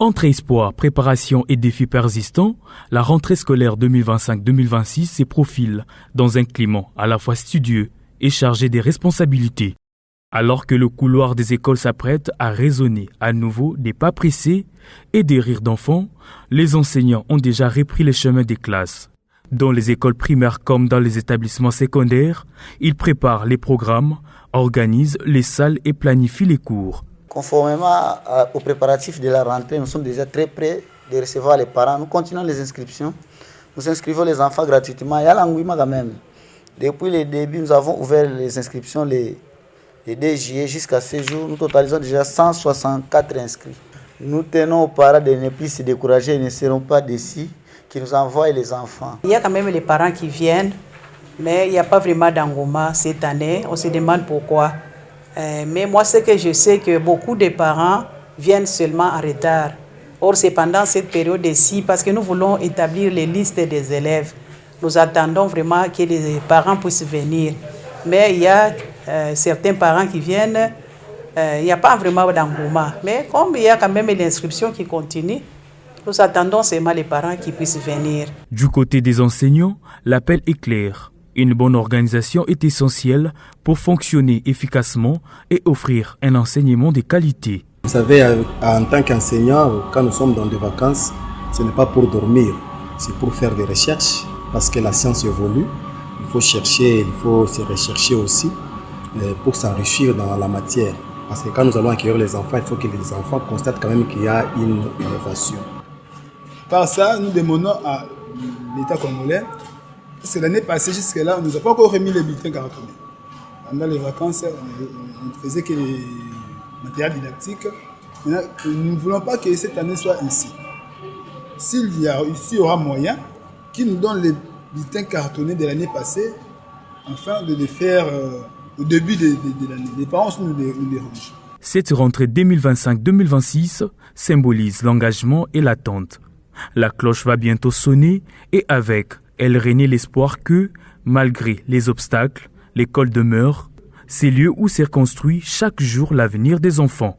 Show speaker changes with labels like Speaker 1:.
Speaker 1: Entre espoir, préparation et défis persistants, la rentrée scolaire 2025-2026 se profile dans un climat à la fois studieux et chargé des responsabilités. Alors que le couloir des écoles s'apprête à résonner à nouveau des pas pressés et des rires d'enfants, les enseignants ont déjà repris les chemins des classes. Dans les écoles primaires comme dans les établissements secondaires, ils préparent les programmes, organisent les salles et planifient les cours.
Speaker 2: Conformément aux préparatifs de la rentrée, nous sommes déjà très près de recevoir les parents. Nous continuons les inscriptions. Nous inscrivons les enfants gratuitement. Il y a l'engouement quand même. Depuis le début, nous avons ouvert les inscriptions les 2 juillet jusqu'à ce jour. Nous totalisons déjà 164 inscrits. Nous tenons aux parents de ne plus se décourager, ils ne seront pas déçus, qui nous envoient les enfants.
Speaker 3: Il y a quand même les parents qui viennent, mais il n'y a pas vraiment d'engouement cette année. On se demande pourquoi. Mais moi, ce que je sais, que beaucoup de parents viennent seulement en retard. Or, c'est pendant cette période-ci, parce que nous voulons établir les listes des élèves. Nous attendons vraiment que les parents puissent venir. Mais il y a certains parents qui viennent, il n'y a pas vraiment d'engouement. Mais comme il y a quand même l'inscription qui continue, nous attendons seulement les parents qui puissent venir.
Speaker 1: Du côté des enseignants, l'appel est clair. Une bonne organisation est essentielle pour fonctionner efficacement et offrir un enseignement de qualité.
Speaker 4: Vous savez, en tant qu'enseignant, quand nous sommes dans des vacances, ce n'est pas pour dormir, c'est pour faire des recherches, parce que la science évolue. Il faut chercher, il faut se rechercher aussi pour s'enrichir dans la matière. Parce que quand nous allons accueillir les enfants, il faut que les enfants constatent quand même qu'il y a une innovation.
Speaker 5: Par ça, nous demandons à l'État congolais, parce que l'année passée, jusque-là, on ne nous a pas encore remis les bulletins cartonnés. Pendant les vacances, on ne faisait que les matériels didactiques. Maintenant, nous ne voulons pas que cette année soit ainsi. S'il y aura moyen, qu'ils nous donnent les bulletins cartonnés de l'année passée, afin de les faire au début de l'année. Les parents nous dérangent.
Speaker 1: Cette rentrée 2025-2026 symbolise l'engagement et l'attente. La cloche va bientôt sonner et avec elle règne l'espoir que, malgré les obstacles, l'école demeure, ces lieux où s'est construit chaque jour l'avenir des enfants.